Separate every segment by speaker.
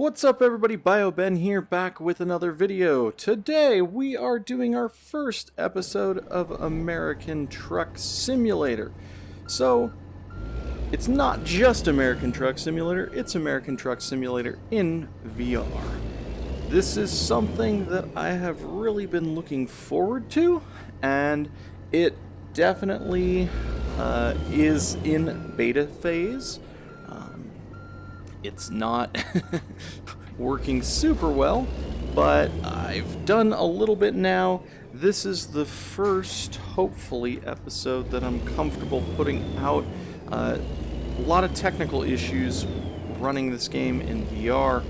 Speaker 1: What's up everybody, BioBen here, back with another video. Today we are doing our first episode of American Truck Simulator. So, it's not just American Truck Simulator, it's American Truck Simulator in VR. This is something that I have really been looking forward to, and it definitely is in beta phase. It's not working super well, but I've done a little bit now. This is the first, hopefully, episode that I'm comfortable putting out. A lot of technical issues running this game in VR,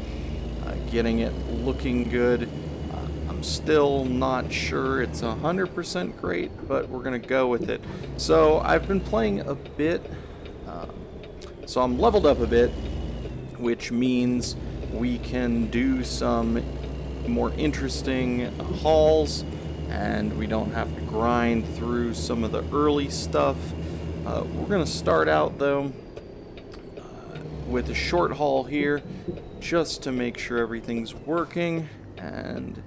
Speaker 1: getting it looking good. I'm still not sure it's 100% great, but we're going to go with it. So I've been playing a bit, so I'm leveled up a bit, which means we can do some more interesting hauls, and we don't have to grind through some of the early stuff. We're going to start out, though, with a short haul here, just to make sure everything's working, and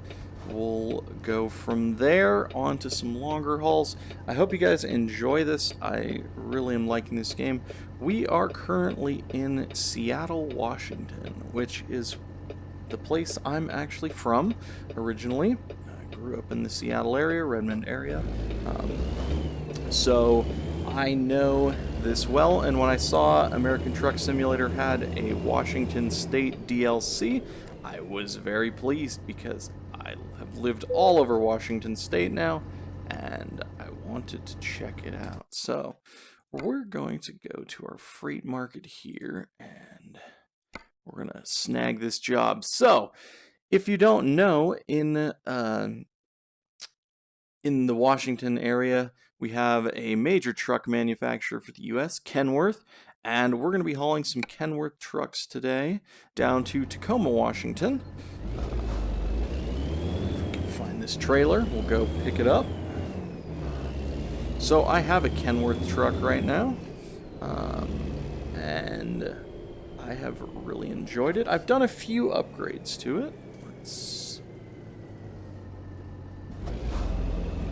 Speaker 1: we'll go from there on to some longer hauls. I hope you guys enjoy this. I really am liking this game. We are currently in Seattle, Washington, which is the place I'm actually from originally. I grew up in the Seattle area, Redmond area. So I know this well, and when I saw American Truck Simulator had a Washington State DLC, I was very pleased because I have lived all over Washington State now, and I wanted to check it out. So we're going to go to our freight market here, and we're going to snag this job. So, if you don't know, in the Washington area, we have a major truck manufacturer for the U.S., Kenworth, and we're going to be hauling some Kenworth trucks today down to Tacoma, Washington. If we can find this trailer, we'll go pick it up. So I have a Kenworth truck right now, and I have really enjoyed it. I've done a few upgrades to it. Let's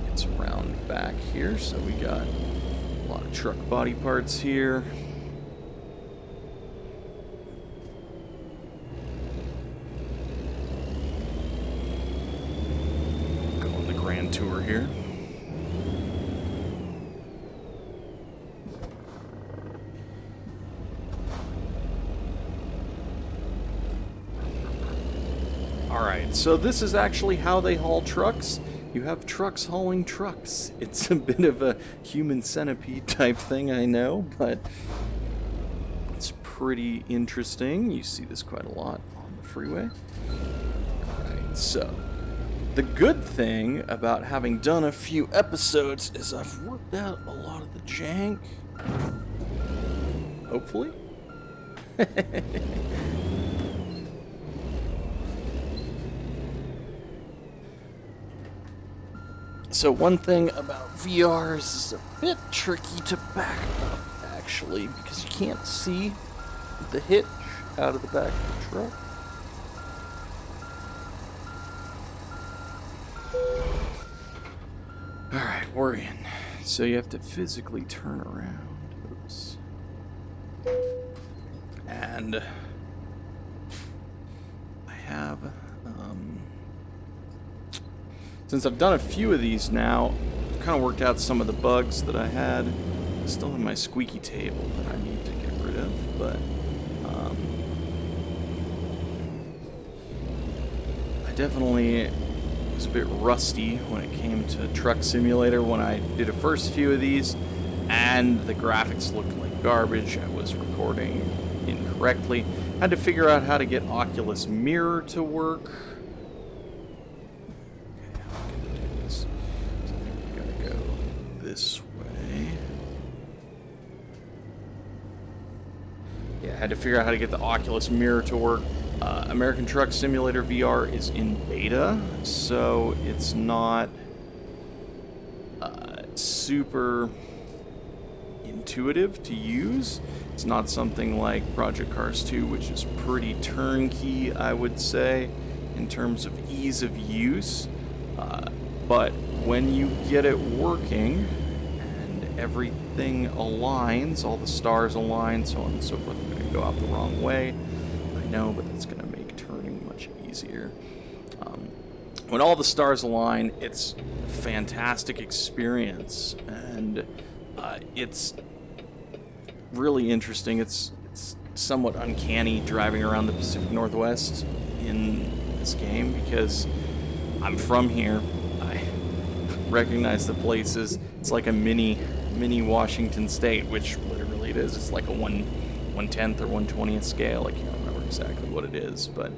Speaker 1: get some round back here. So we got a lot of truck body parts here. Go on the grand tour here. Alright, so this is actually how they haul trucks. You have trucks hauling trucks. It's a bit of a human centipede type thing, I know, but it's pretty interesting. You see this quite a lot on the freeway. Alright, so the good thing about having done a few episodes is I've worked out a lot of the jank. Hopefully. So one thing about VR is it's a bit tricky to back up, actually, because you can't see the hitch out of the back of the truck. Alright, we're in. So you have to physically turn around. Oops. And I have since I've done a few of these now, I've kind of worked out some of the bugs that I had. I still have my squeaky table that I need to get rid of, but I definitely was a bit rusty when it came to Truck Simulator when I did the first few of these, and the graphics looked like garbage. I was recording incorrectly. I had to figure out how to get Oculus Mirror to work. This way. Yeah, I had to figure out how to get the Oculus Mirror to work. American Truck Simulator VR is in beta, so it's not super intuitive to use. It's not something like Project Cars 2, which is pretty turnkey, I would say, in terms of ease of use. But when you get it working and everything aligns, all the stars align, so on and so forth, I'm going to go out the wrong way. I know, but it's going to make turning much easier. When all the stars align, it's a fantastic experience, and it's really interesting. It's somewhat uncanny driving around the Pacific Northwest in this game because I'm from here. I recognize the places. It's like a mini Washington State, which literally it is. It's like a 1/10 or 1/20th scale. I can't remember exactly what it is, but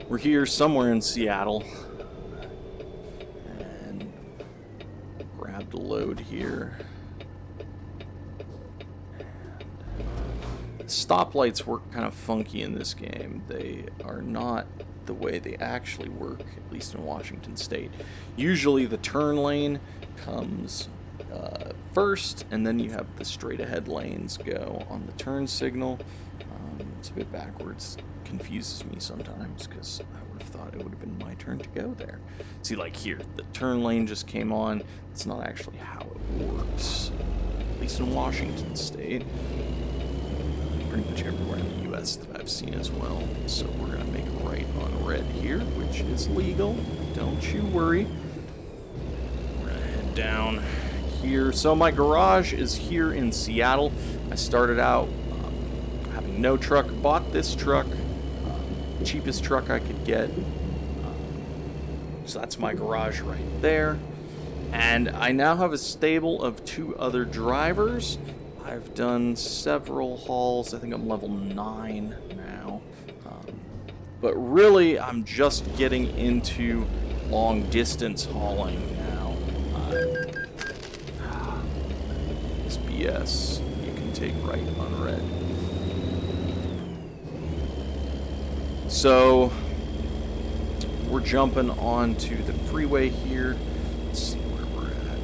Speaker 1: we're here somewhere in Seattle, and grabbed a load here. Stoplights work kind of funky in this game. They are not the way they actually work, at least in Washington State. Usually the turn lane comes first, and then you have the straight ahead lanes go on the turn signal. It's a bit backwards. Confuses me sometimes because I would have thought it would have been my turn to go there. See, like here, the turn lane just came on. It's not actually how it works, at least in Washington State. Pretty much everywhere in the US that I've seen as well. So we're going to make a right on red here, which is legal. Don't you worry. We're going to head down here. So my garage is here in Seattle. I started out having no truck, bought this truck. Cheapest truck I could get. So that's my garage right there. And I now have a stable of 2 other drivers. I've done several hauls. I think I'm level 9 now. But really, I'm just getting into long distance hauling now. It's BS. You can take right on red. So we're jumping onto the freeway here. Let's see where we're at.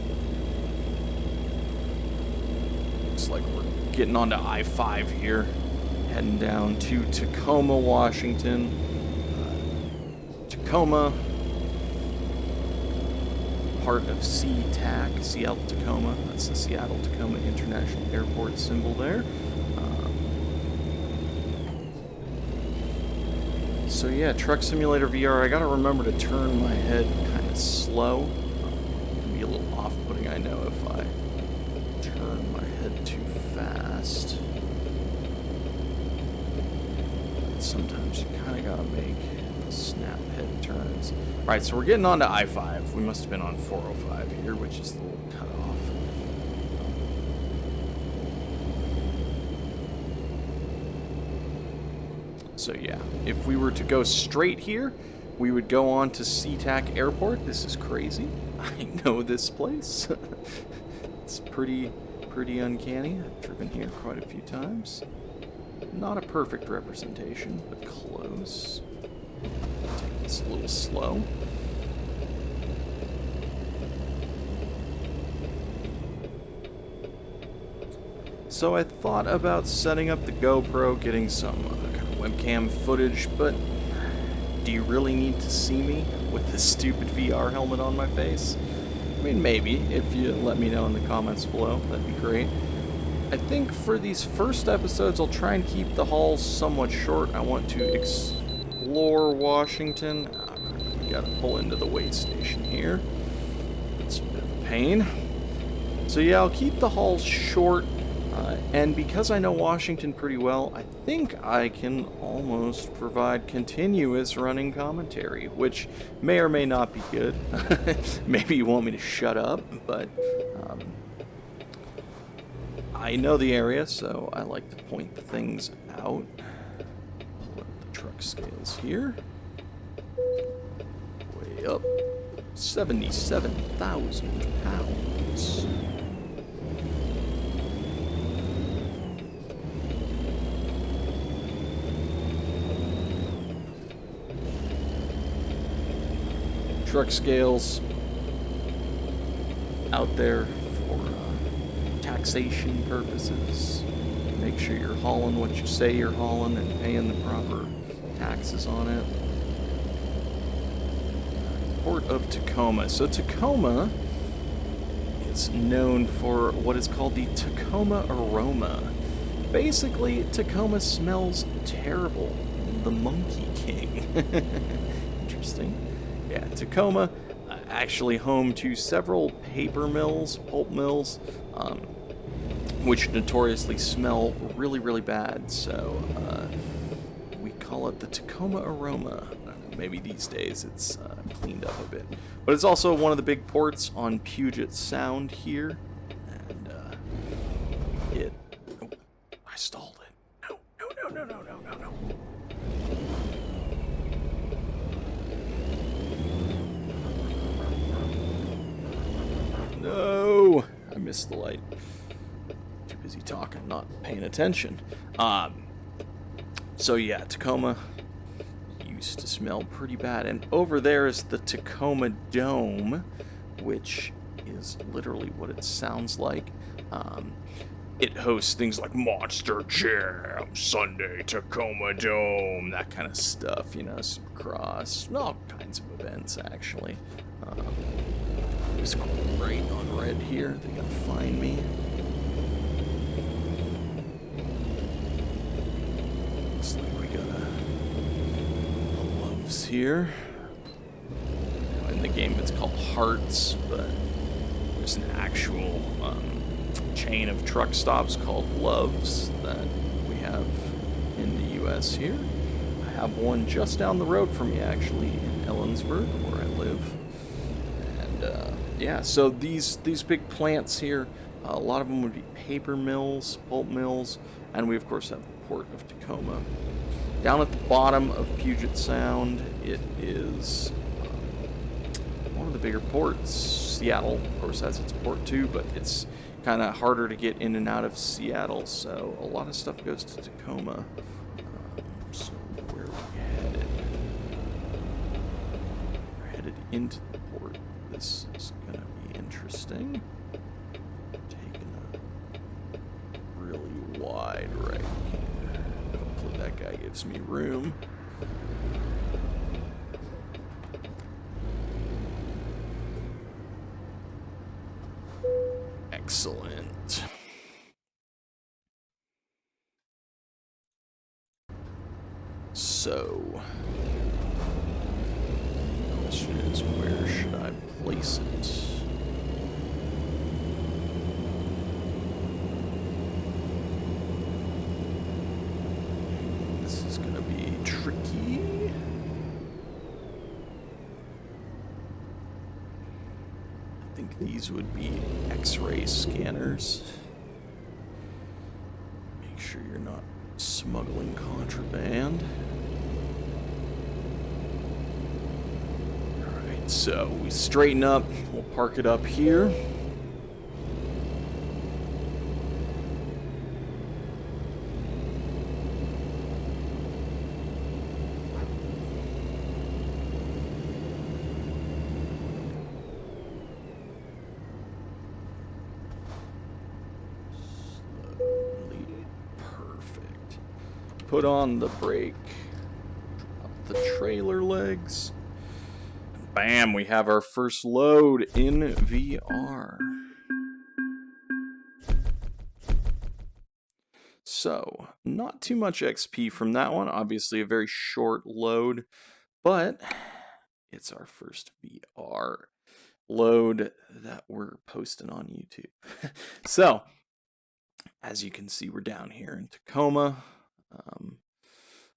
Speaker 1: Looks like we're getting onto I-5 here, heading down to Tacoma, Washington. Tacoma, part of SeaTac, Seattle Tacoma. That's the Seattle Tacoma International Airport symbol there. So yeah, Truck Simulator VR, I gotta remember to turn my head kind of slow. It can be a little off-putting, I know, if I turn my head too fast. But sometimes you kind of gotta make snap head turns. Alright, so we're getting on to I-5. We must have been on 405 here, which is the little cutoff. So yeah, if we were to go straight here, we would go on to SeaTac Airport. This is crazy. I know this place. It's pretty uncanny. I've driven here quite a few times. Not a perfect representation, but close. Take this a little slow. So I thought about setting up the GoPro, getting some kind of webcam footage, but do you really need to see me with this stupid VR helmet on my face? I mean, maybe, if you let me know in the comments below, that'd be great. I think for these first episodes, I'll try and keep the hauls somewhat short. I want to explore Washington. You gotta pull into the weigh station here. It's a bit of a pain. So yeah, I'll keep the hauls short. And because I know Washington pretty well, I think I can almost provide continuous running commentary, which may or may not be good. Maybe you want me to shut up, but I know the area, so I like to point things out. Put the truck scales here. Way up. 77,000 pounds. Truck scales out there for taxation purposes. Make sure you're hauling what you say you're hauling and paying the proper taxes on it. Port of Tacoma. So Tacoma is known for what is called the Tacoma aroma. Basically, Tacoma smells terrible. The Monkey King. Interesting. Yeah, Tacoma, actually home to several paper mills, pulp mills, which notoriously smell really, really bad. So we call it the Tacoma aroma. Maybe these days it's cleaned up a bit. But it's also one of the big ports on Puget Sound here. And I stalled it. No. No! I missed the light. Too busy talking, not paying attention. So yeah, Tacoma used to smell pretty bad. And over there is the Tacoma Dome, which is literally what it sounds like. It hosts things like Monster Jam, Sunday Tacoma Dome, that kind of stuff, you know, Supercross, all kinds of events, actually. Just going right on red here. They gotta find me. Looks like we got a Loves here. In the game it's called Hearts, but there's an actual chain of truck stops called Loves that we have in the US here. I have one just down the road from me, actually, in Ellensburg, where I live. And yeah, so these big plants here, a lot of them would be paper mills, pulp mills, and we of course have the port of Tacoma. Down at the bottom of Puget Sound, it is one of the bigger ports. Seattle, of course, has its port too, but it's kind of harder to get in and out of Seattle, so a lot of stuff goes to Tacoma. So where are we headed? We're headed into the port. This is gonna be interesting. Taking a really wide right here. Hopefully that guy gives me room. Excellent. So, the question is, where should I place it? This is gonna be tricky. I think these would be X-ray scanners. Make sure you're not smuggling contraband. Alright, so we straighten up. We'll park it up here. Put on the brake, drop the trailer legs. Bam, we have our first load in VR. So, not too much XP from that one. Obviously a very short load, but it's our first VR load that we're posting on YouTube. So, as you can see, we're down here in Tacoma.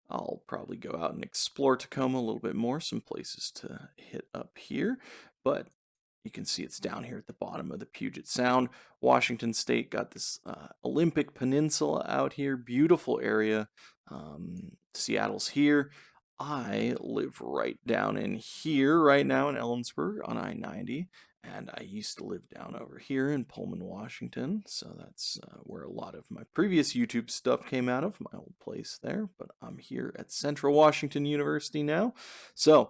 Speaker 1: I'll probably go out and explore Tacoma a little bit more, some places to hit up here, but you can see it's down here at the bottom of the Puget Sound. Washington State got this Olympic Peninsula out here, beautiful area. Seattle's here. I live right down in here right now in Ellensburg on I-90. And I used to live down over here in Pullman, Washington, so that's where a lot of my previous YouTube stuff came out of, my old place there. But I'm here at Central Washington University now, so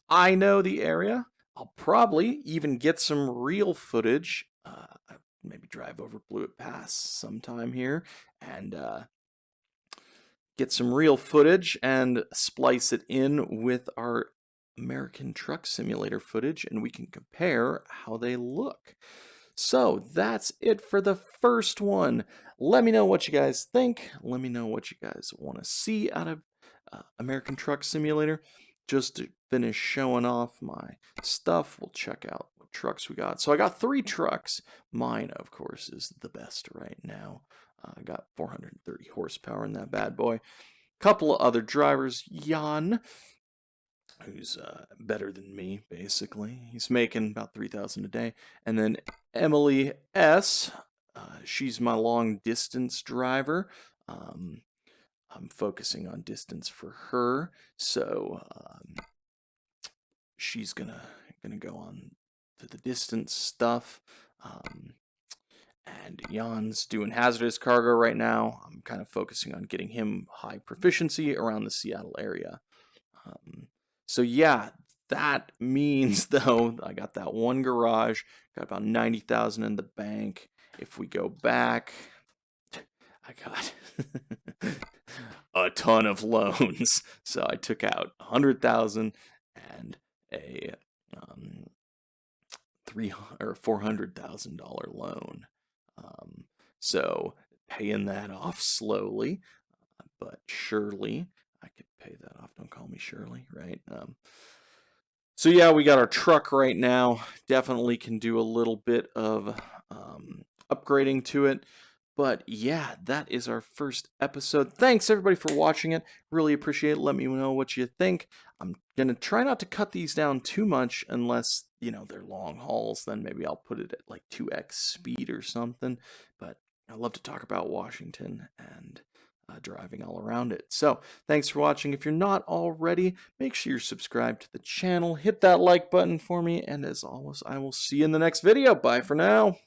Speaker 1: I know the area. I'll probably even get some real footage. maybe drive over Blewett Pass sometime here and get some real footage and splice it in with our American Truck Simulator footage, and we can compare how they look. So that's it for the first one. Let me know what you guys think. Let me know what you guys want to see out of American Truck Simulator. Just to finish showing off my stuff, we'll check out what trucks we got. So I got 3 trucks. Mine, of course, is the best right now. I got 430 horsepower in that bad boy. Couple of other drivers. Jan, who's better than me, basically. He's making about 3,000 a day. And then Emily S. She's my long distance driver. I'm focusing on distance for her, so she's gonna go on to the distance stuff. And Jan's doing hazardous cargo right now. I'm kind of focusing on getting him high proficiency around the Seattle area. So yeah, that means, though, I got that one garage, got about 90,000 in the bank. If we go back, I got a ton of loans. So I took out 100,000 and a $400,000 loan. So paying that off slowly, but surely. I could pay that off. Don't call me Shirley, right? So yeah, we got our truck right now. Definitely can do a little bit of upgrading to it. But yeah, that is our first episode. Thanks everybody for watching it. Really appreciate it. Let me know what you think. I'm going to try not to cut these down too much unless, they're long hauls. Then maybe I'll put it at like 2x speed or something. But I love to talk about Washington and driving all around it. So thanks for watching. If you're not already, make sure you're subscribed to the channel. Hit that like button for me. And as always, I will see you in the next video. Bye for now.